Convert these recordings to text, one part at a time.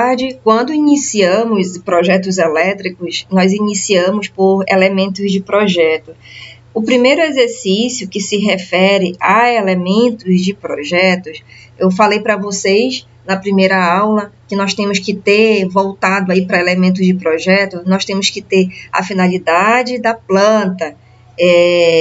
tarde. Quando iniciamos projetos elétricos, nós iniciamos por elementos de projeto. O primeiro exercício que se refere a elementos de projetos, eu falei para vocês na primeira aula que nós temos que ter, voltado aí para elementos de projeto, nós temos que ter a finalidade da planta.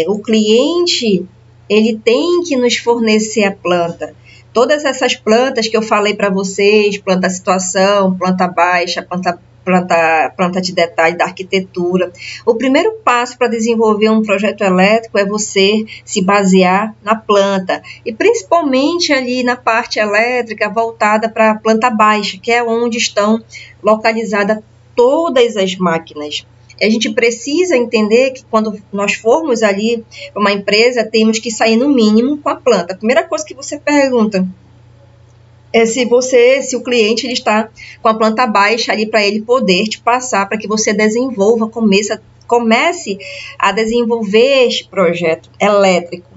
O cliente, ele tem que nos fornecer a planta. Todas essas plantas que eu falei para vocês, planta situação, planta baixa, planta de detalhe da arquitetura. O primeiro passo para desenvolver um projeto elétrico é você se basear na planta, e principalmente ali na parte elétrica voltada para a planta baixa, que é onde estão localizadas todas as máquinas. A gente precisa entender que quando nós formos ali para uma empresa, temos que sair no mínimo com a planta. A primeira coisa que você pergunta é se o cliente ele está com a planta baixa ali para ele poder te passar, para que você desenvolva, comece a desenvolver este projeto elétrico.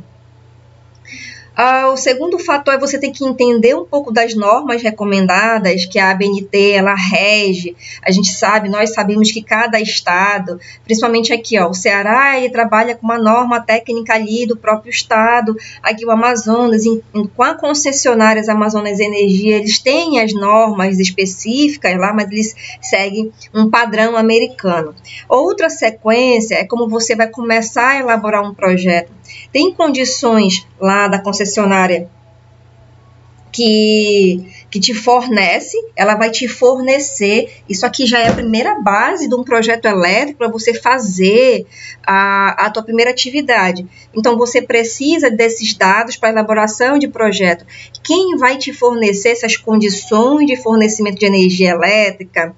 O segundo fator é você ter que entender um pouco das normas recomendadas que a ABNT ela rege. Nós sabemos que cada estado, principalmente aqui, o Ceará, ele trabalha com uma norma técnica ali do próprio estado. Aqui o Amazonas, com a concessionária Amazonas Energia, eles têm as normas específicas lá, mas eles seguem um padrão americano. Outra sequência é como você vai começar a elaborar um projeto. Tem condições lá da concessionária que te fornece, ela vai te fornecer. Isso aqui já é a primeira base de um projeto elétrico para você fazer a tua primeira atividade. Então, você precisa desses dados para elaboração de projeto. Quem vai te fornecer essas condições de fornecimento de energia elétrica?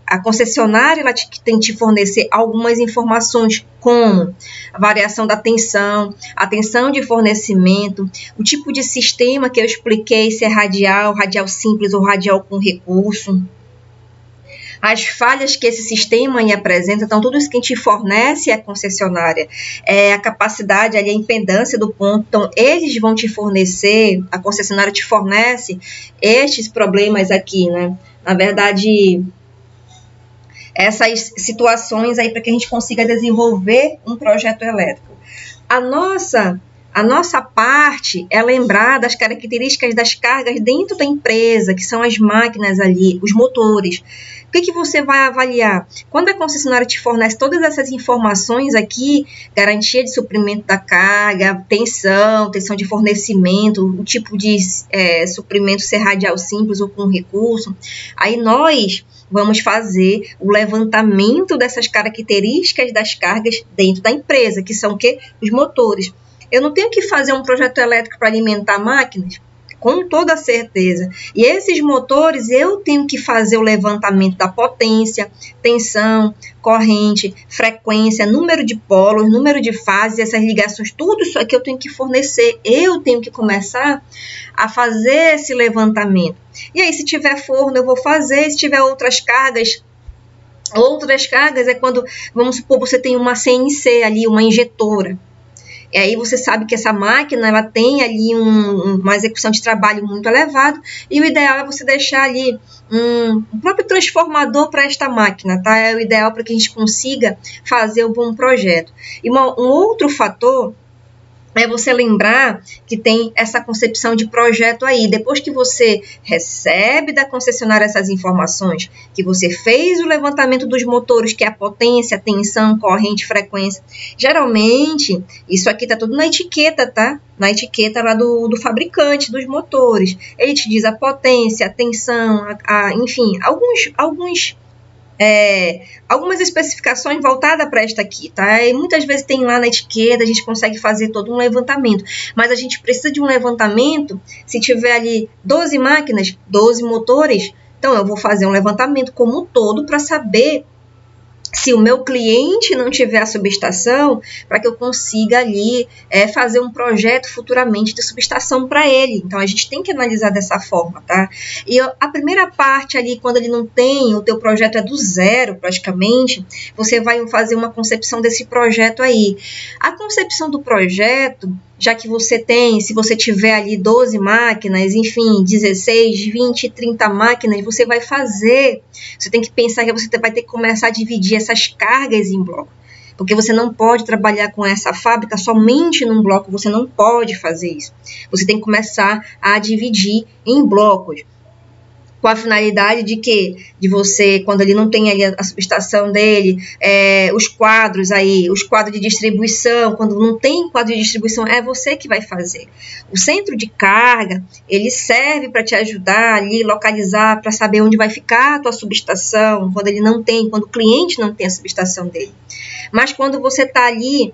A concessionária ela tem que te fornecer algumas informações, como a variação da tensão, a tensão de fornecimento, o tipo de sistema que eu expliquei, se é radial simples ou radial com recurso, as falhas que esse sistema aí apresenta. Então, tudo isso que a gente fornece à concessionária, a capacidade, ali, a impedância do ponto. Então, eles vão te fornecer, a concessionária te fornece estes problemas aqui, né? Na verdade, essas situações aí para que a gente consiga desenvolver um projeto elétrico. A nossa parte é lembrar das características das cargas dentro da empresa, que são as máquinas ali, os motores. O que você vai avaliar? Quando a concessionária te fornece todas essas informações aqui, garantia de suprimento da carga, tensão de fornecimento, o tipo de suprimento, ser radial simples ou com recurso, aí nós vamos fazer o levantamento dessas características das cargas dentro da empresa, que são o quê? Os motores. Eu não tenho que fazer um projeto elétrico para alimentar máquinas? Com toda certeza. E esses motores, eu tenho que fazer o levantamento da potência, tensão, corrente, frequência, número de polos, número de fases, essas ligações, tudo isso aqui eu tenho que fornecer. Eu tenho que começar a fazer esse levantamento. E aí, se tiver forno, eu vou fazer. Se tiver outras cargas é quando, vamos supor, você tem uma CNC ali, uma injetora. E aí você sabe que essa máquina ela tem ali uma execução de trabalho muito elevada, e o ideal é você deixar ali um próprio transformador para esta máquina, tá? É o ideal para que a gente consiga fazer um bom projeto. E um outro fator é você lembrar que tem essa concepção de projeto aí. Depois que você recebe da concessionária essas informações, que você fez o levantamento dos motores, que é a potência, tensão, corrente, frequência. Geralmente, isso aqui está tudo na etiqueta, tá? Na etiqueta lá do fabricante dos motores. Ele te diz a potência, a tensão, enfim, algumas especificações voltadas para esta aqui, tá? E muitas vezes tem lá na etiqueta, a gente consegue fazer todo um levantamento, mas a gente precisa de um levantamento. Se tiver ali 12 máquinas, 12 motores, então eu vou fazer um levantamento como um todo para saber se o meu cliente não tiver a subestação, para que eu consiga ali fazer um projeto futuramente de subestação para ele. Então, a gente tem que analisar dessa forma, tá? E a primeira parte ali, quando ele não tem, o teu projeto é do zero praticamente, você vai fazer uma concepção desse projeto aí. A concepção do projeto, já que você tem, se você tiver ali 12 máquinas, enfim, 16, 20, 30 máquinas, você vai fazer, você tem que pensar que você vai ter que começar a dividir essas cargas em blocos, porque você não pode trabalhar com essa fábrica somente num bloco, você não pode fazer isso. Você tem que começar a dividir em blocos. Com a finalidade de quê? De você, quando ele não tem ali a subestação dele, os quadros aí, os quadros de distribuição, quando não tem quadro de distribuição, é você que vai fazer. O centro de carga, ele serve para te ajudar ali, localizar, para saber onde vai ficar a tua subestação, quando ele não tem, quando o cliente não tem a subestação dele. Mas quando você está ali,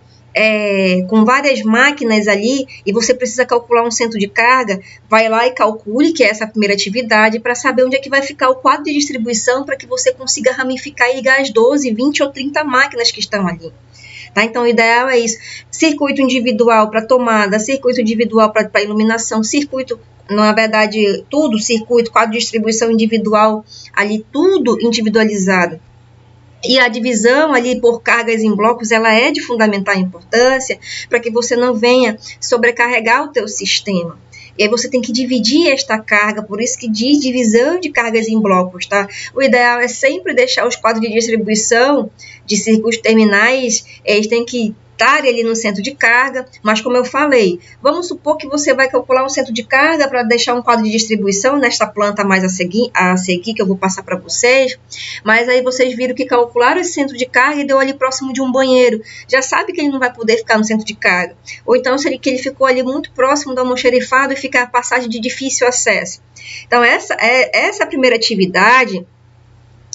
com várias máquinas ali e você precisa calcular um centro de carga, vai lá e calcule, que é essa primeira atividade, para saber onde é que vai ficar o quadro de distribuição para que você consiga ramificar e ligar as 12, 20 ou 30 máquinas que estão ali. Tá? Então, o ideal é isso. Circuito individual para tomada, circuito individual para iluminação, circuito, na verdade, tudo, circuito, quadro de distribuição individual, ali tudo individualizado. E a divisão ali por cargas em blocos, ela é de fundamental importância para que você não venha sobrecarregar o teu sistema. E aí você tem que dividir esta carga, por isso que diz divisão de cargas em blocos, tá? O ideal é sempre deixar os quadros de distribuição de circuitos terminais, eles têm que estar ali no centro de carga, mas como eu falei, vamos supor que você vai calcular um centro de carga para deixar um quadro de distribuição nesta planta mais a seguir que eu vou passar para vocês, mas aí vocês viram que calcularam esse centro de carga e deu ali próximo de um banheiro, já sabe que ele não vai poder ficar no centro de carga, ou então se ele ficou ali muito próximo do almoxerifado e fica a passagem de difícil acesso. Então essa primeira atividade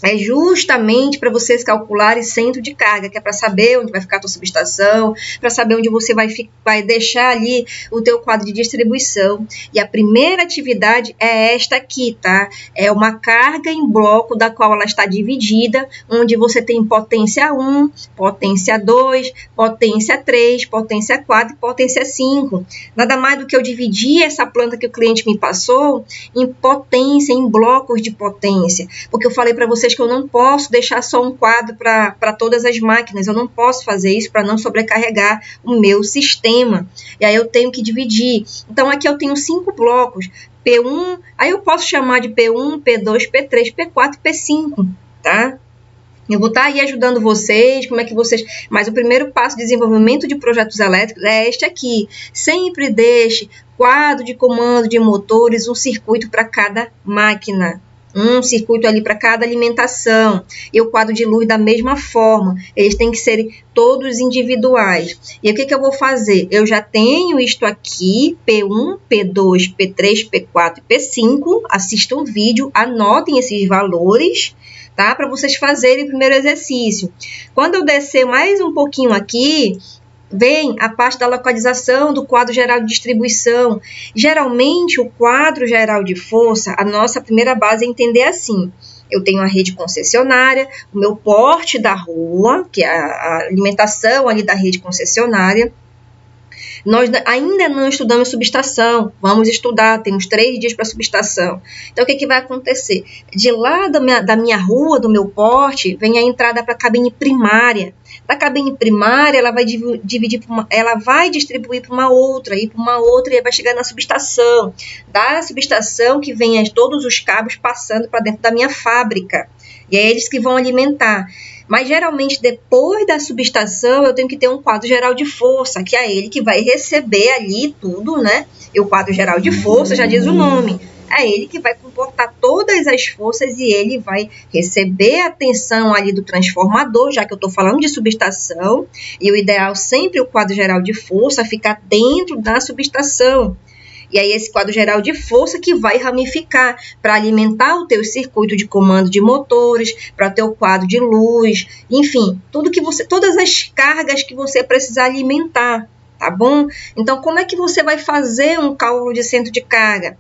é justamente para vocês calcularem centro de carga, que é para saber onde vai ficar a tua subestação, para saber onde você vai deixar ali o teu quadro de distribuição. E a primeira atividade é esta aqui, tá? É uma carga em bloco da qual ela está dividida, onde você tem potência 1, potência 2, potência 3, potência 4 e potência 5. Nada mais do que eu dividir essa planta que o cliente me passou em potência, em blocos de potência, porque eu falei para vocês que eu não posso deixar só um quadro para todas as máquinas, eu não posso fazer isso para não sobrecarregar o meu sistema, e aí eu tenho que dividir. Então aqui eu tenho 5 blocos, P1, aí eu posso chamar de P1, P2, P3, P4 e P5, tá? Eu vou estar aí ajudando vocês, como é que vocês... Mas o primeiro passo de desenvolvimento de projetos elétricos é este aqui. Sempre deixe quadro de comando de motores, um circuito para cada máquina. Um circuito ali para cada alimentação. E o quadro de luz da mesma forma. Eles têm que ser todos individuais. E o que eu vou fazer? Eu já tenho isto aqui, P1, P2, P3, P4 e P5. Assistam o vídeo, anotem esses valores, tá? Para vocês fazerem o primeiro exercício. Quando eu descer mais um pouquinho aqui, vem a parte da localização do quadro geral de distribuição. Geralmente, o quadro geral de força, a nossa primeira base é entender assim. Eu tenho a rede concessionária, o meu porte da rua, que é a alimentação ali da rede concessionária. Nós ainda não estudamos subestação, vamos estudar, temos 3 dias para subestação. Então, o que vai acontecer? De lá da minha rua, do meu porte, vem a entrada para a cabine primária. Da cabine primária, ela vai ela vai distribuir para uma outra, e vai chegar na subestação. Da subestação que vem todos os cabos passando para dentro da minha fábrica. E é eles que vão alimentar. Mas, geralmente, depois da subestação, eu tenho que ter um quadro geral de força, que é ele que vai receber ali tudo, né? E o quadro geral de força, já diz o nome, é ele que vai comportar todas as forças e ele vai receber a tensão ali do transformador, já que eu estou falando de subestação, e o ideal sempre o quadro geral de força ficar dentro da subestação. E aí esse quadro geral de força que vai ramificar para alimentar o teu circuito de comando de motores, para o teu quadro de luz, enfim, todas as cargas que você precisar alimentar, tá bom? Então, como é que você vai fazer um cálculo de centro de carga?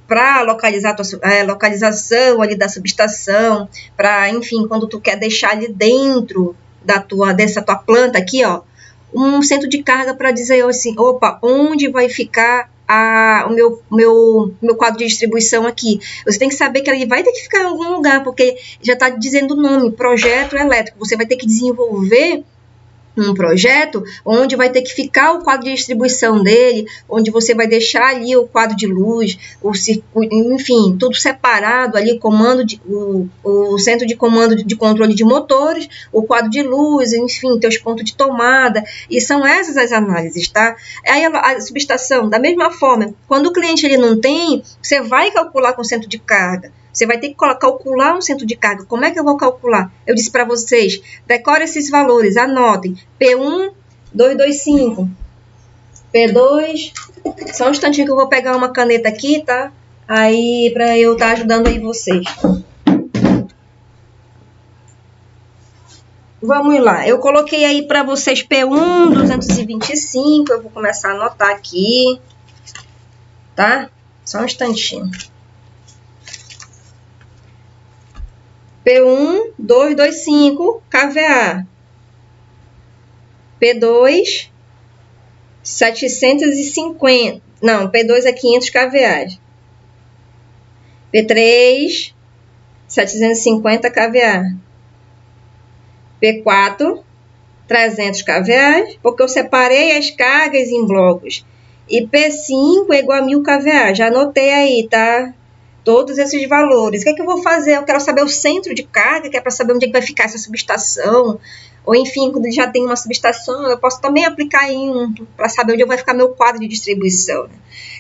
Para localizar a localização ali da subestação, para, enfim, quando tu quer deixar ali dentro dessa tua planta aqui, ó, um centro de carga para dizer assim, opa, onde vai ficar o meu quadro de distribuição aqui. Você tem que saber que ele vai ter que ficar em algum lugar, porque já está dizendo o nome, projeto elétrico. Você vai ter que desenvolver um projeto onde vai ter que ficar o quadro de distribuição dele, onde você vai deixar ali o quadro de luz, o circuito, enfim, tudo separado ali, o centro de comando de controle de motores, o quadro de luz, enfim, teus pontos de tomada, e são essas as análises, tá? Aí a subestação, da mesma forma, quando o cliente ele não tem, você vai calcular com o centro de carga. Você vai ter que calcular um centro de carga. Como é que eu vou calcular? Eu disse para vocês, decore esses valores, anotem. P1, 225. P2, só um instantinho que eu vou pegar uma caneta aqui, tá? Aí, para eu estar ajudando aí vocês. Vamos lá. Eu coloquei aí para vocês P1, 225. Eu vou começar a anotar aqui, tá? Só um instantinho. P1, 225 kVA. P2, 750. Não, P2 é 500 kVA. P3, 750 kVA. P4, 300 kVA, porque eu separei as cargas em blocos. E P5 é igual a 1000 kVA. Já anotei aí, tá? Todos esses valores. O que é que eu vou fazer? Eu quero saber o centro de carga, que é para saber onde é que vai ficar essa subestação. Ou, enfim, quando já tem uma subestação, eu posso também aplicar em um, para saber onde vai ficar meu quadro de distribuição.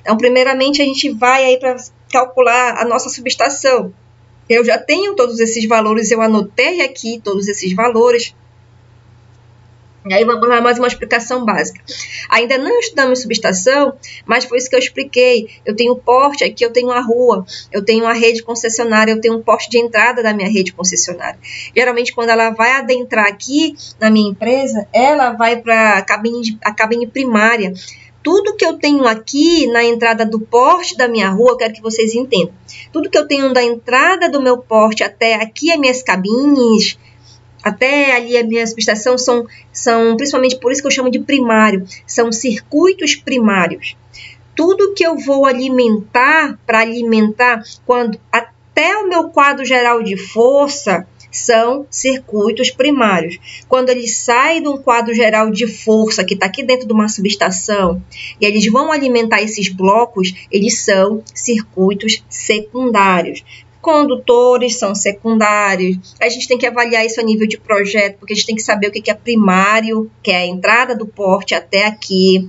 Então, primeiramente, a gente vai aí para calcular a nossa subestação. Eu já tenho todos esses valores, eu anotei aqui todos esses valores. E aí vamos lá, mais uma explicação básica. Ainda não estudamos subestação, mas foi isso que eu expliquei. Eu tenho porte, aqui eu tenho a rua, eu tenho a rede concessionária, eu tenho um porte de entrada da minha rede concessionária. Geralmente, quando ela vai adentrar aqui na minha empresa, ela vai para a cabine primária. Tudo que eu tenho aqui na entrada do porte da minha rua, eu quero que vocês entendam. Tudo que eu tenho da entrada do meu porte até aqui as minhas cabines, até ali a minha subestação são principalmente por isso que eu chamo de primário, são circuitos primários. Tudo que eu vou alimentar, para alimentar, quando até o meu quadro geral de força, são circuitos primários. Quando ele sai de um quadro geral de força, que está aqui dentro de uma subestação, e eles vão alimentar esses blocos, eles são circuitos secundários. Condutores são secundários. A gente tem que avaliar isso a nível de projeto, porque a gente tem que saber o que é primário, que é a entrada do porte até aqui,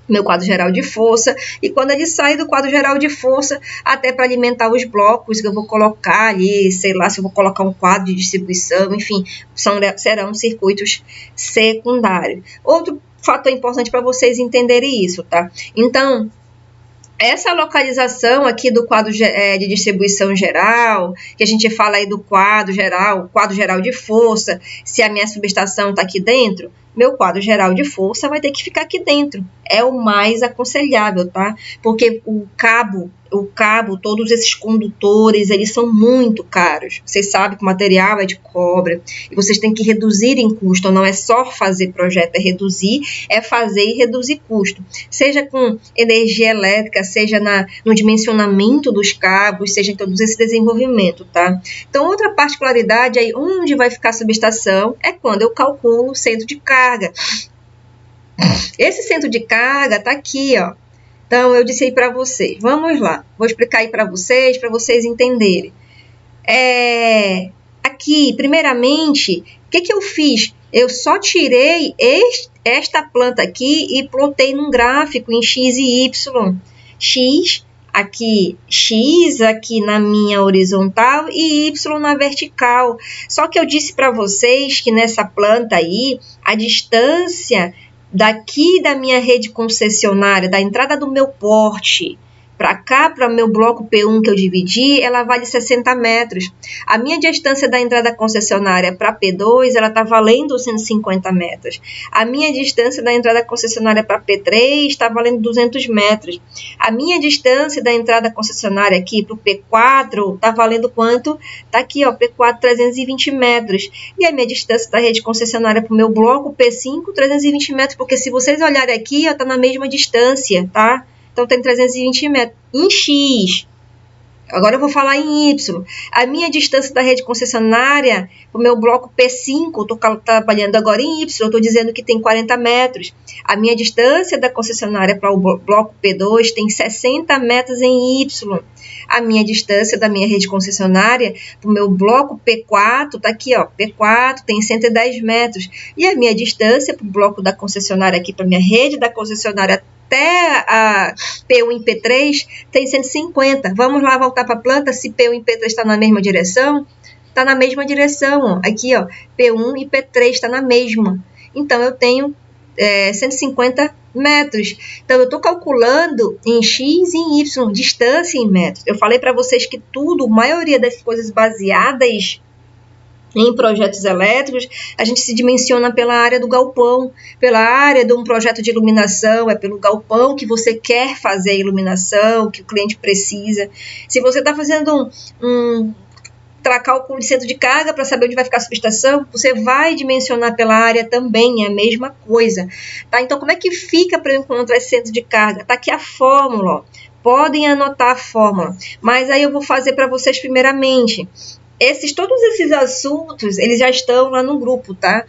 meu quadro geral de força, e quando ele sai do quadro geral de força, até para alimentar os blocos que eu vou colocar ali, sei lá, se eu vou colocar um quadro de distribuição, enfim, serão circuitos secundários. Outro fator importante para vocês entenderem isso, tá? Então, essa localização aqui do quadro de distribuição geral, que a gente fala aí do quadro geral de força, se a minha subestação está aqui dentro, meu quadro geral de força vai ter que ficar aqui dentro. É o mais aconselhável, tá? Porque o cabo, todos esses condutores, eles são muito caros. Vocês sabem que o material é de cobre e vocês têm que reduzir em custo. Não é só fazer projeto, é reduzir, é fazer e reduzir custo. Seja com energia elétrica, seja no dimensionamento dos cabos, seja em todo esse desenvolvimento, tá? Então, outra particularidade aí, onde vai ficar a subestação, é quando eu calculo o centro de carga. Esse centro de carga está aqui, ó. Então, eu disse aí para vocês. Vamos lá. Vou explicar aí para vocês entenderem. Aqui, primeiramente, o que eu fiz? Eu só tirei esta planta aqui e plotei num gráfico em X e Y. X aqui na minha horizontal e Y na vertical. Só que eu disse para vocês que nessa planta aí, a distância daqui da minha rede concessionária, da entrada do meu porte, para cá, para o meu bloco P1 que eu dividi, ela vale 60 metros. A minha distância da entrada concessionária para P2, ela está valendo 150 metros. A minha distância da entrada concessionária para P3 está valendo 200 metros. A minha distância da entrada concessionária aqui para o P4 está valendo quanto? Está aqui, ó, P4, 320 metros. E a minha distância da rede concessionária para o meu bloco P5, 320 metros, porque se vocês olharem aqui, está na mesma distância, tá? Então, tem 320 metros em X. Agora eu vou falar em Y. A minha distância da rede concessionária, o meu bloco P5, estou trabalhando agora em Y, estou dizendo que tem 40 metros. A minha distância da concessionária para o bloco P2 tem 60 metros em Y. A minha distância da minha rede concessionária para o meu bloco P4, está aqui, ó, P4 tem 110 metros. E a minha distância para o bloco da concessionária aqui, para a minha rede da concessionária até a P1 e P3 tem 150. Vamos lá voltar para a planta, se P1 e P3 está na mesma direção? Está na mesma direção, ó. Aqui, ó, P1 e P3 está na mesma. Então, eu tenho 150 metros. Então, eu estou calculando em X e em Y, distância em metros. Eu falei para vocês que tudo, a maioria das coisas baseadas em projetos elétricos, a gente se dimensiona pela área do galpão, pela área de um projeto de iluminação, é pelo galpão que você quer fazer a iluminação, que o cliente precisa. Se você está fazendo um cálculo de centro de carga para saber onde vai ficar a subestação, você vai dimensionar pela área também, é a mesma coisa. Tá? Então, como é que fica para eu encontrar esse centro de carga? Está aqui a fórmula, ó. Podem anotar a fórmula, mas aí eu vou fazer para vocês primeiramente. Todos esses assuntos, eles já estão lá no grupo, tá?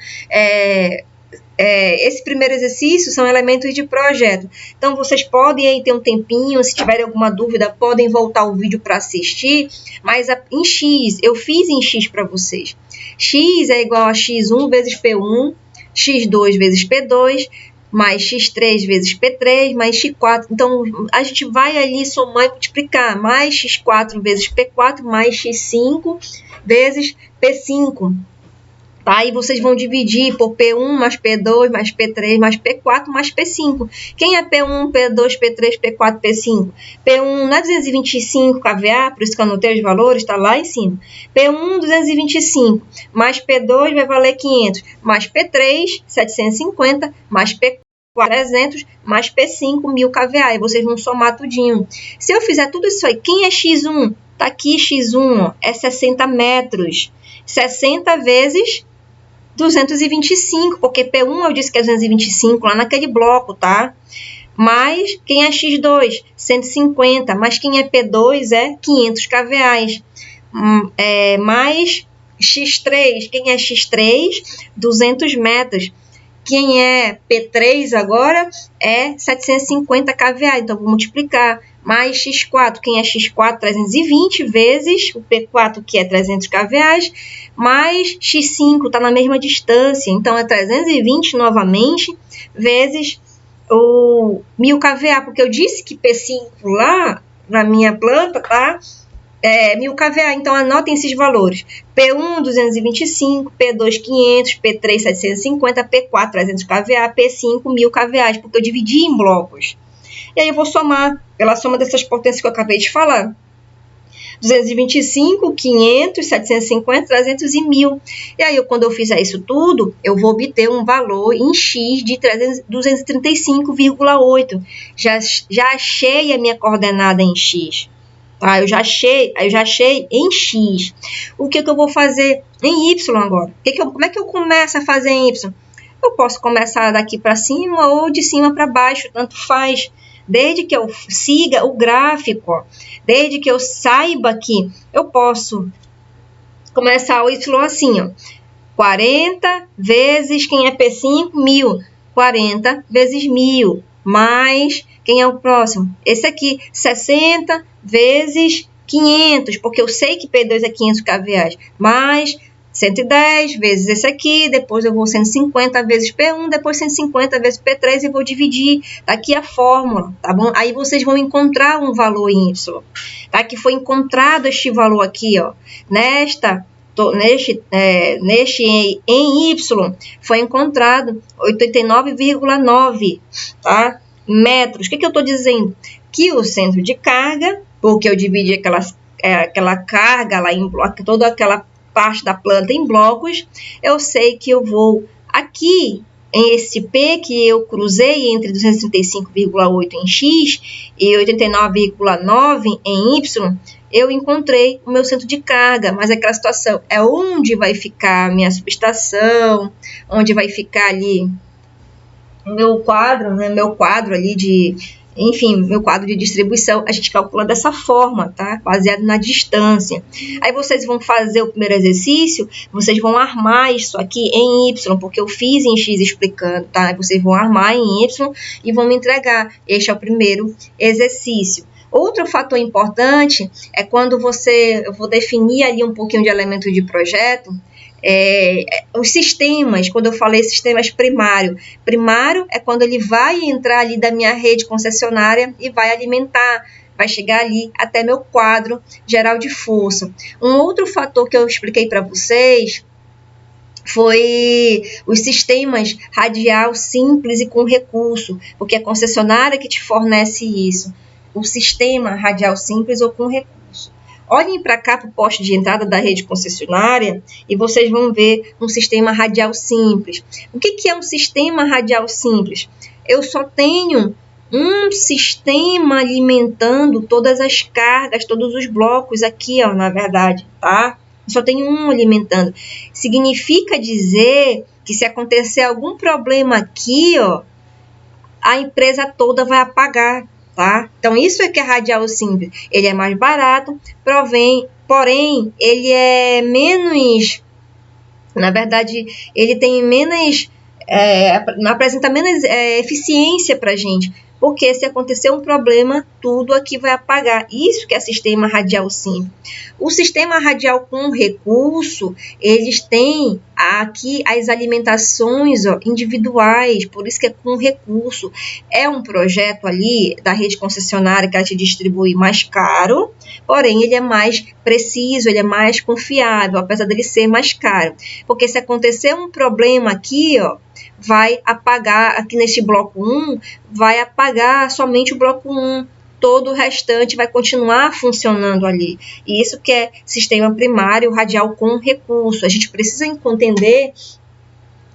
Esse primeiro exercício são elementos de projeto. Então, vocês podem aí ter um tempinho, se tiverem alguma dúvida, podem voltar o vídeo para assistir, mas em X, eu fiz em X para vocês. X é igual a X1 vezes P1, X2 vezes P2, mais X3 vezes P3, mais X4. Então, a gente vai ali somar e multiplicar. Mais X4 vezes P4, mais X5 vezes P5. Tá? E vocês vão dividir por P1 mais P2 mais P3 mais P4 mais P5. Quem é P1, P2, P3, P4, P5? P1 não é 225 kVA, por isso que eu anotei os valores, está lá em cima. P1, 225, mais P2 vai valer 500, mais P3, 750, mais P4, 300, mais P5, 1000 kVA. E vocês vão somar tudinho. Se eu fizer tudo isso aí, quem é X1? Está aqui X1, ó, é 60 metros. 60 vezes 225, porque P1 eu disse que é 225, lá naquele bloco, tá? Mais quem é X2? 150, mas quem é P2 é 500 kVA. Mais X3, quem é X3? 200 metros. Quem é P3 agora é 750 kVA, então vou multiplicar. Mais X4, quem é X4? 320 vezes o P4, que é 300 kVA, mais X5, está na mesma distância, então é 320 novamente, vezes o 1000 kVA, porque eu disse que P5 lá na minha planta, tá? 1000 kVA, então anotem esses valores. P1, 225, P2, 500, P3, 750, P4, 300 kVA, P5, 1000 kVA, porque eu dividi em blocos. E aí eu vou somar, pela soma dessas potências que eu acabei de falar. 225, 500, 750, 300 e 1000. E aí, quando eu fizer isso tudo, eu vou obter um valor em X de 235,8. Já achei a minha coordenada em X. Tá? Eu já achei em X. O que eu vou fazer em Y agora? Como é que eu começo a fazer em Y? Eu posso começar daqui para cima ou de cima para baixo, tanto faz. Desde que eu siga o gráfico, ó, desde que eu saiba que eu posso começar o Y assim, ó, 40 vezes quem é P5, 1000. 40 vezes 1000, mais quem é o próximo? Esse aqui, 60 vezes 500, porque eu sei que P2 é 500 kVA, mais 110 vezes esse aqui, depois eu vou 150 vezes P1, depois 150 vezes P3 e vou dividir. Tá aqui a fórmula, tá bom? Aí vocês vão encontrar um valor em Y, tá? Que foi encontrado este valor aqui, ó, em Y, foi encontrado 89,9, tá? Metros. O que eu estou dizendo? Que o centro de carga, porque eu dividi aquela carga lá em bloco, toda aquela parte da planta em blocos, eu sei que eu vou aqui em esse P que eu cruzei entre 235,8 em X e 89,9 em Y, eu encontrei o meu centro de carga, mas aquela situação é onde vai ficar a minha subestação, onde vai ficar ali o meu quadro, né, meu quadro ali enfim, meu quadro de distribuição, a gente calcula dessa forma, tá? Baseado na distância. Aí vocês vão fazer o primeiro exercício, vocês vão armar isso aqui em Y, porque eu fiz em X explicando, tá? Vocês vão armar em Y e vão me entregar. Este é o primeiro exercício. Outro fator importante é quando eu vou definir ali um pouquinho de elemento de projeto, os sistemas, quando eu falei sistemas primário é quando ele vai entrar ali da minha rede concessionária e vai alimentar, vai chegar ali até meu quadro geral de força. Um outro fator que eu expliquei para vocês foi os sistemas radial simples e com recurso, porque é a concessionária que te fornece isso, o sistema radial simples ou com recurso. Olhem para cá para o poste de entrada da rede concessionária e vocês vão ver um sistema radial simples. O que é um sistema radial simples? Eu só tenho um sistema alimentando todas as cargas, todos os blocos aqui, ó, na verdade, tá? Eu só tenho um alimentando. Significa dizer que se acontecer algum problema aqui, ó, a empresa toda vai apagar. Tá? Então, isso é que é radial simples. Ele é mais barato, porém, ele é menos... Na verdade, ele tem menos... apresenta menos eficiência para a gente. Porque se acontecer um problema, tudo aqui vai apagar. Isso que é sistema radial simples. O sistema radial com recurso, eles têm aqui as alimentações individuais, por isso que é com recurso. É um projeto ali da rede concessionária que ela te distribui mais caro, porém ele é mais preciso, ele é mais confiável, apesar dele ser mais caro. Porque se acontecer um problema aqui, ó, vai apagar, aqui nesse bloco 1, vai apagar somente o bloco 1. Todo o restante vai continuar funcionando ali. E isso que é sistema primário radial com recurso. A gente precisa entender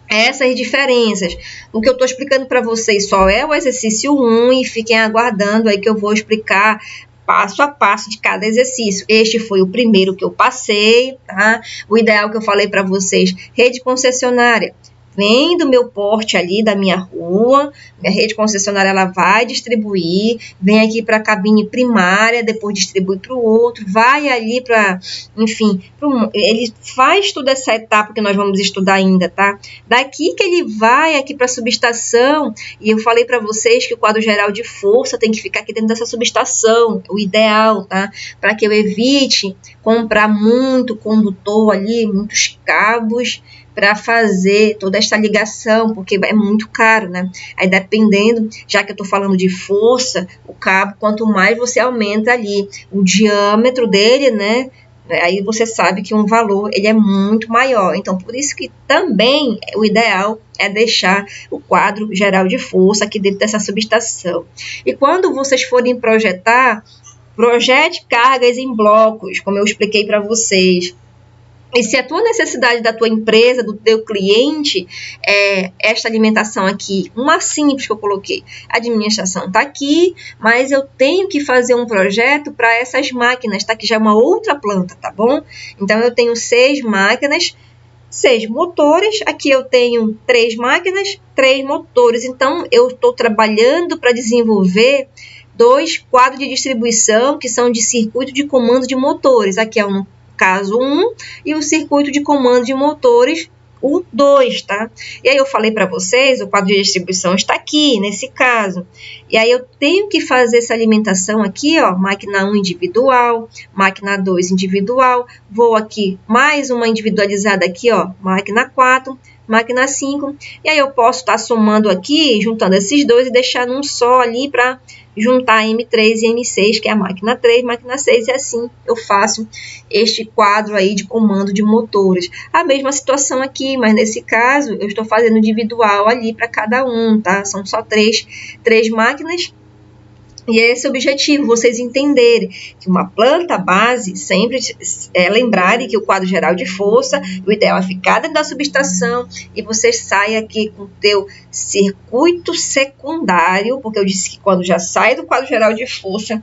essas diferenças. O que eu estou explicando para vocês só é o exercício 1 e fiquem aguardando aí que eu vou explicar passo a passo de cada exercício. Este foi o primeiro que eu passei, tá? O ideal que eu falei para vocês, rede concessionária. Vem do meu porte ali, da minha rua, minha rede concessionária ela vai distribuir, vem aqui para a cabine primária, depois distribui para o outro, vai ali para, enfim, ele faz toda essa etapa que nós vamos estudar ainda, tá? Daqui que ele vai aqui para a subestação, e eu falei para vocês que o quadro geral de força tem que ficar aqui dentro dessa subestação, o ideal, tá? Para que eu evite comprar muito condutor ali, muitos cabos, para fazer toda essa ligação, porque é muito caro, né? Aí dependendo, já que eu estou falando de força, o cabo, quanto mais você aumenta ali o diâmetro dele, né? Aí você sabe que um valor ele é muito maior. Então, por isso que também o ideal é deixar o quadro geral de força aqui dentro dessa subestação. E quando vocês forem projetar, projete cargas em blocos, como eu expliquei para vocês. E se a tua necessidade da tua empresa, do teu cliente, é esta alimentação aqui, uma simples que eu coloquei, a administração está aqui, mas eu tenho que fazer um projeto para essas máquinas, tá? Que já é uma outra planta, tá bom? Então, eu tenho 6 máquinas, 6 motores, aqui eu tenho 3 máquinas, 3 motores. Então, eu estou trabalhando para desenvolver 2 quadros de distribuição que são de circuito de comando de motores. Aqui é um caso 1 e o circuito de comando de motores, o 2, tá? E aí eu falei para vocês, o quadro de distribuição está aqui, nesse caso. E aí eu tenho que fazer essa alimentação aqui, ó, máquina 1 individual, máquina 2 individual, vou aqui, mais uma individualizada aqui, ó, máquina 4, máquina 5, e aí eu posso estar somando aqui, juntando esses dois e deixar num só ali para juntar M3 e M6, que é a máquina 3, máquina 6, e assim eu faço este quadro aí de comando de motores. A mesma situação aqui, mas nesse caso eu estou fazendo individual ali para cada um, tá? São só três máquinas. E é esse o objetivo, vocês entenderem que uma planta base sempre lembrarem que o quadro geral de força, o ideal é ficar dentro da subestação e você sai aqui com o teu circuito secundário, porque eu disse que quando já sai do quadro geral de força,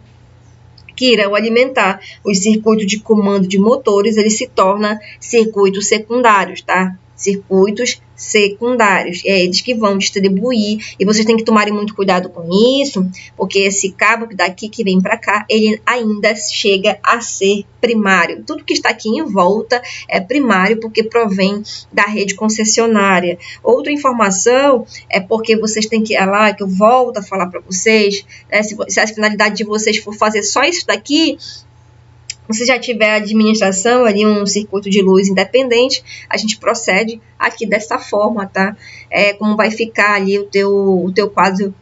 que irão alimentar os circuitos de comando de motores, eles se tornam circuitos secundários, tá? circuitos secundários. É eles que vão distribuir, e vocês têm que tomarem muito cuidado com isso, porque esse cabo daqui que vem para cá, ele ainda chega a ser primário. Tudo que está aqui em volta é primário, porque provém da rede concessionária. Outra informação é porque vocês têm que ir lá, que eu volto a falar para vocês, né, se a finalidade de vocês for fazer só isso daqui, se já tiver a administração ali, um circuito de luz independente, a gente procede aqui dessa forma, tá? Como vai ficar ali o teu quadro,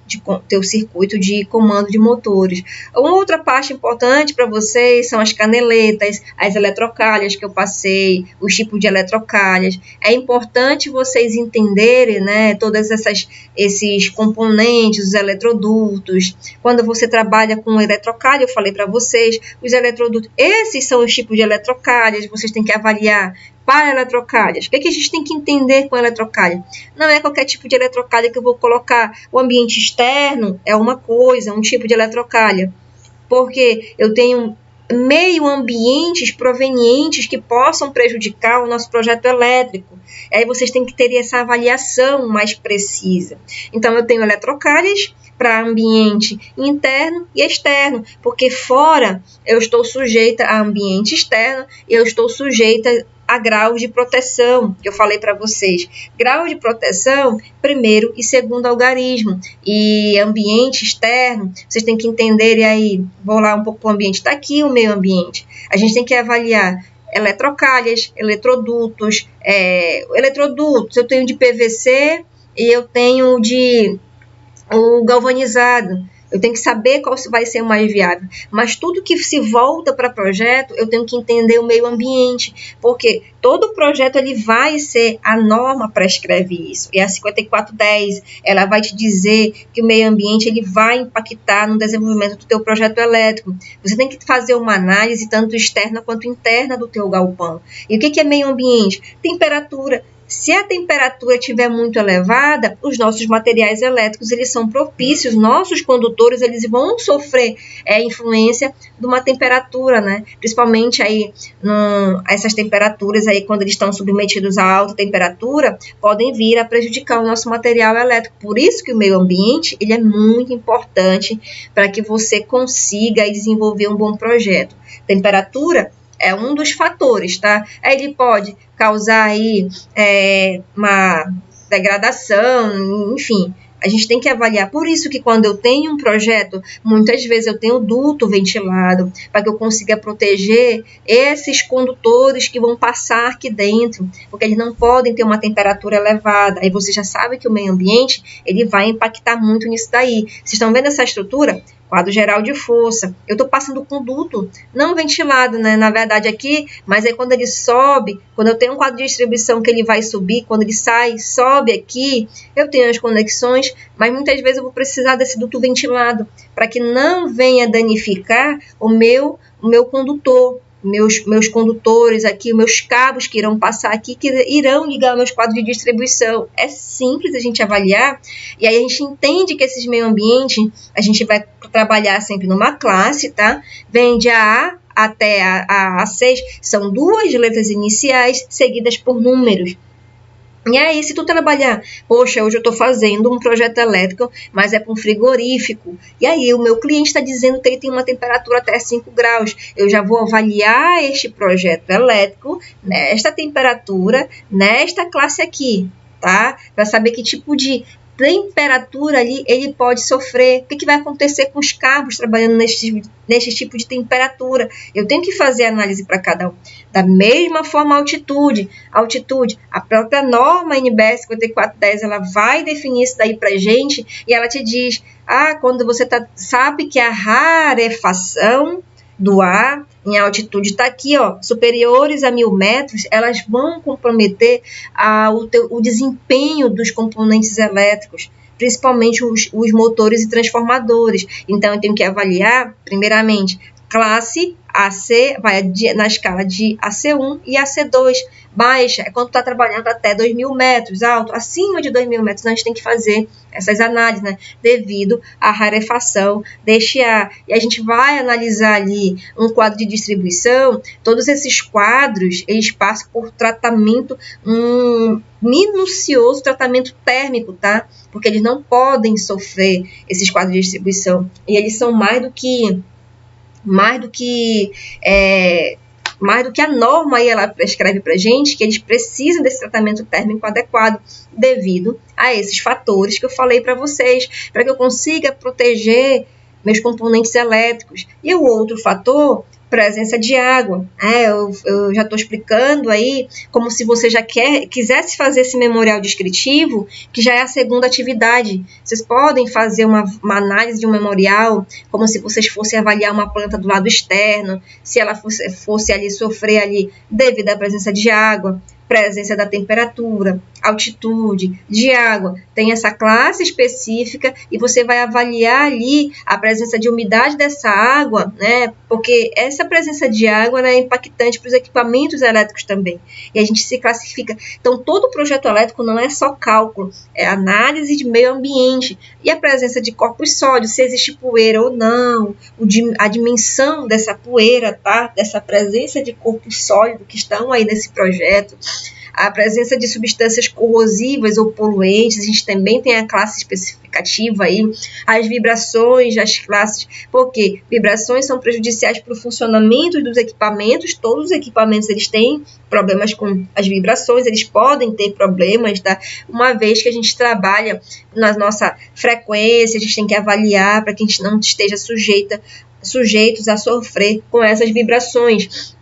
teu circuito de comando de motores. Uma outra parte importante para vocês são as caneletas, as eletrocalhas que eu passei, os tipos de eletrocalhas. É importante vocês entenderem, né, todos esses componentes, os eletrodutos. Quando você trabalha com eletrocalha, eu falei para vocês, os eletrodutos, esses são os tipos de eletrocalhas, vocês têm que avaliar para eletrocalhas. O que a gente tem que entender com eletrocalha? Não é qualquer tipo de eletrocalha que eu vou colocar. O ambiente externo é uma coisa, um tipo de eletrocalha. Porque eu tenho meio ambientes provenientes que possam prejudicar o nosso projeto elétrico. Aí vocês têm que ter essa avaliação mais precisa. Então, eu tenho eletrocalhas para ambiente interno e externo, porque fora eu estou sujeita a ambiente externo e eu estou sujeita a graus de proteção, que eu falei para vocês. Grau de proteção, primeiro e segundo algarismo. E ambiente externo, vocês têm que entender, e aí, vou lá um pouco para o ambiente, está aqui o meio ambiente. A gente tem que avaliar eletrocalhas, eletrodutos, eu tenho de PVC e eu tenho de o galvanizado. Eu tenho que saber qual vai ser o mais viável. Mas tudo que se volta para projeto, eu tenho que entender o meio ambiente. Porque todo projeto ele vai ser, a norma prescreve isso. E a 5410, ela vai te dizer que o meio ambiente ele vai impactar no desenvolvimento do teu projeto elétrico. Você tem que fazer uma análise tanto externa quanto interna do teu galpão. E o que é meio ambiente? Temperatura. Se a temperatura estiver muito elevada, os nossos materiais elétricos eles são propícios, nossos condutores eles vão sofrer influência de uma temperatura, né? Principalmente aí essas temperaturas aí quando eles estão submetidos a alta temperatura podem vir a prejudicar o nosso material elétrico. Por isso que o meio ambiente ele é muito importante para que você consiga desenvolver um bom projeto. Temperatura é um dos fatores, tá? Ele pode causar aí uma degradação, enfim. A gente tem que avaliar. Por isso que quando eu tenho um projeto, muitas vezes eu tenho duto ventilado, para que eu consiga proteger esses condutores que vão passar aqui dentro, porque eles não podem ter uma temperatura elevada. Aí você já sabe que o meio ambiente ele vai impactar muito nisso daí. Vocês estão vendo essa estrutura? Quadro geral de força. Eu estou passando conduto não ventilado, né? Na verdade aqui, mas aí quando ele sobe, quando eu tenho um quadro de distribuição que ele vai subir, quando ele sai, sobe aqui, eu tenho as conexões, mas muitas vezes eu vou precisar desse duto ventilado para que não venha danificar o meu condutor. Meus condutores aqui, meus cabos que irão passar aqui, que irão ligar meus quadros de distribuição. É simples a gente avaliar, e aí a gente entende que esses meio ambiente, a gente vai trabalhar sempre numa classe, tá? Vem de A até a A6, são 2 letras iniciais seguidas por números. E aí, se tu trabalhar, poxa, hoje eu estou fazendo um projeto elétrico, mas é para um frigorífico. E aí, o meu cliente está dizendo que ele tem uma temperatura até 5 graus. Eu já vou avaliar este projeto elétrico nesta temperatura, nesta classe aqui, tá? Para saber que tipo de temperatura ali ele pode sofrer. O que vai acontecer com os cabos trabalhando nesse tipo de temperatura? Eu tenho que fazer análise para cada um. Da mesma forma, altitude, a própria norma NBS 5410, ela vai definir isso daí para a gente e ela te diz, quando você sabe que a rarefação do ar em altitude está aqui, ó, superiores a 1.000 metros, elas vão comprometer o desempenho dos componentes elétricos, principalmente os motores e transformadores. Então, eu tenho que avaliar, primeiramente, classe AC, na escala de AC1 e AC2. Baixa é quando está trabalhando até 2.000 metros, alto, acima de 2.000 metros, a gente tem que fazer essas análises, né? Devido à rarefação deste ar. E a gente vai analisar ali um quadro de distribuição, todos esses quadros, eles passam por tratamento, minucioso tratamento térmico, tá? Porque eles não podem sofrer esses quadros de distribuição. E eles são mais do que a norma aí ela prescreve para gente, que eles precisam desse tratamento térmico adequado devido a esses fatores que eu falei para vocês, para que eu consiga proteger meus componentes elétricos. E o outro fator, presença de água. Eu já estou explicando aí como se você já quisesse fazer esse memorial descritivo, que já é a segunda atividade. Vocês podem fazer uma análise de um memorial, como se vocês fossem avaliar uma planta do lado externo, se ela fosse ali sofrer ali devido à presença de água, presença da temperatura, altitude, de água, tem essa classe específica e você vai avaliar ali a presença de umidade dessa água, né? Porque essa presença de água é impactante para os equipamentos elétricos também. E a gente se classifica. Então, todo projeto elétrico não é só cálculo, é análise de meio ambiente e a presença de corpos sólidos, se existe poeira ou não, a dimensão dessa poeira, tá? Dessa presença de corpos sólidos que estão aí nesse projeto. A presença de substâncias corrosivas ou poluentes, a gente também tem a classe especificativa aí, as vibrações, as classes, porque vibrações são prejudiciais para o funcionamento dos equipamentos, todos os equipamentos eles têm problemas com as vibrações, eles podem ter problemas, tá? Uma vez que a gente trabalha na nossa frequência, a gente tem que avaliar para que a gente não esteja sujeitos a sofrer com essas vibrações.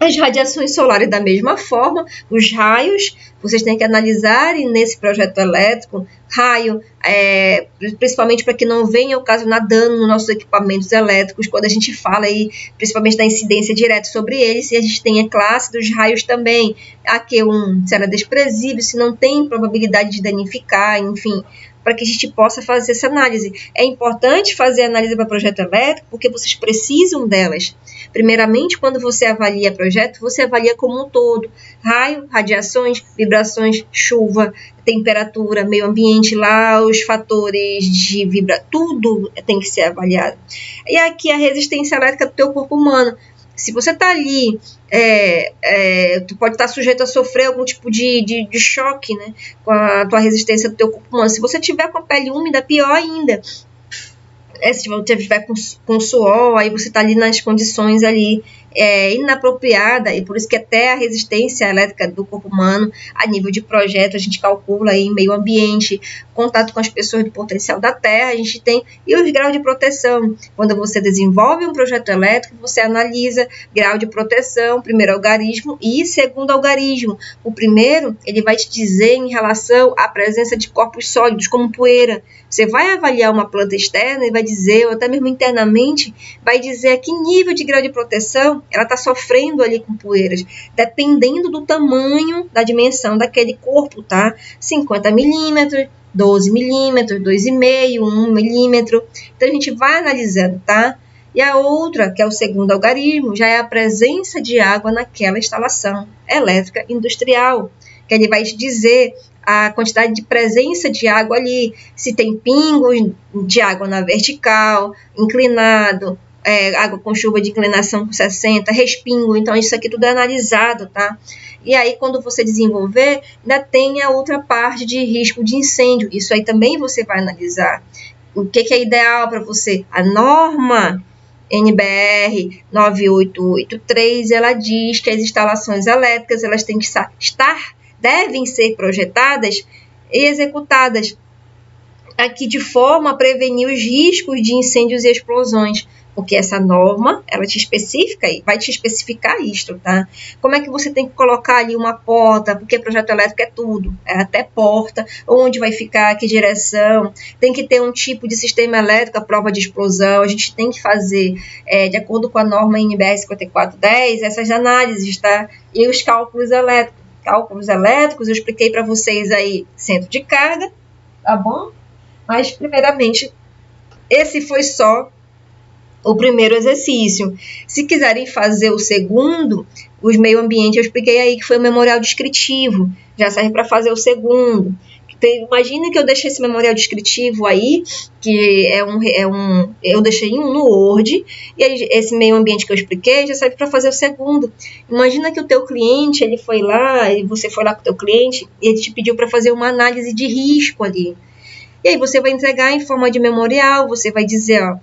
As radiações solares da mesma forma, os raios, vocês têm que analisar e nesse projeto elétrico, raio, principalmente para que não venha ocasionar dano nos nossos equipamentos elétricos, quando a gente fala aí, principalmente da incidência direta sobre eles, e a gente tem a classe dos raios também, AQ1, se ela é desprezível, se não tem probabilidade de danificar, enfim, para que a gente possa fazer essa análise. É importante fazer análise para projeto elétrico, porque vocês precisam delas. Primeiramente, quando você avalia projeto, você avalia como um todo. Raio, radiações, vibrações, chuva, temperatura, meio ambiente, lá os fatores de tudo tem que ser avaliado. E aqui a resistência elétrica do teu corpo humano. Se você está ali, tu pode estar sujeito a sofrer algum tipo de choque, né, com a tua resistência do teu corpo humano. Se você tiver com a pele úmida, pior ainda. Se você estiver com suor, aí você está ali nas condições ali inapropriada, e por isso que até a resistência elétrica do corpo humano, a nível de projeto, a gente calcula aí em meio ambiente, contato com as pessoas do potencial da Terra, a gente tem, e os graus de proteção. Quando você desenvolve um projeto elétrico, você analisa grau de proteção, primeiro algarismo e segundo algarismo. O primeiro, ele vai te dizer em relação à presença de corpos sólidos, como poeira. Você vai avaliar uma planta externa e vai dizer, ou até mesmo internamente, vai dizer a que nível de grau de proteção ela está sofrendo ali com poeiras, dependendo do tamanho, da dimensão daquele corpo, tá? 50 milímetros, 12 milímetros, 2,5, 1 milímetro. Então, a gente vai analisando, tá? E a outra, que é o segundo algarismo, já é a presença de água naquela instalação elétrica industrial, que ele vai te dizer a quantidade de presença de água ali, se tem pingos de água na vertical, inclinado, água com chuva de inclinação com 60, respingo, então isso aqui tudo é analisado, tá? E aí quando você desenvolver, ainda tem a outra parte de risco de incêndio, isso aí também você vai analisar. O que é ideal para você? A norma NBR 9883, ela diz que as instalações elétricas, elas têm que devem ser projetadas e executadas aqui de forma a prevenir os riscos de incêndios e explosões, porque essa norma, ela vai te especificar isto, tá? Como é que você tem que colocar ali uma porta, porque projeto elétrico é tudo, é até porta, onde vai ficar, que direção, tem que ter um tipo de sistema elétrico à prova de explosão, a gente tem que fazer, de acordo com a norma NBR 5410, essas análises, tá? E os cálculos elétricos. Cálculos elétricos, eu expliquei para vocês aí, centro de carga, tá bom? Mas, primeiramente, esse foi só o primeiro exercício. Se quiserem fazer o segundo, os meio ambiente eu expliquei aí que foi o memorial descritivo, já serve para fazer o segundo. Imagina que eu deixei esse memorial descritivo aí, que eu deixei um no Word, e aí esse meio ambiente que eu expliquei já serve para fazer o segundo. Imagina que o teu cliente, ele foi lá, e você foi lá com o teu cliente, e ele te pediu para fazer uma análise de risco ali. E aí você vai entregar em forma de memorial, você vai dizer, ó,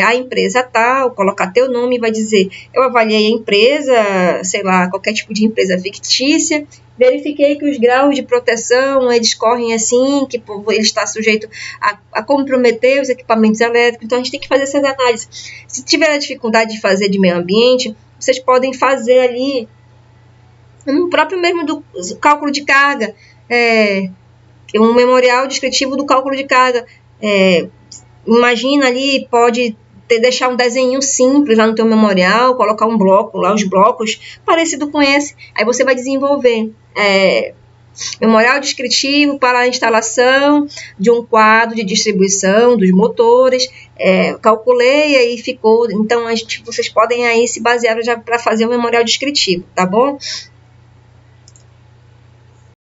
a empresa tal, colocar teu nome e vai dizer, eu avaliei a empresa, sei lá, qualquer tipo de empresa fictícia, verifiquei que os graus de proteção, eles correm assim, que ele está sujeito a comprometer os equipamentos elétricos, então a gente tem que fazer essas análises. Se tiver a dificuldade de fazer de meio ambiente, vocês podem fazer ali, no próprio mesmo do cálculo de carga, um memorial descritivo do cálculo de carga. Imagina ali, pode deixar um desenho simples lá no teu memorial, colocar um bloco lá, os blocos, parecido com esse. Aí você vai desenvolver memorial descritivo para a instalação de um quadro de distribuição dos motores. Calculei aí ficou. Então vocês podem aí se basear já para fazer um memorial descritivo, tá bom?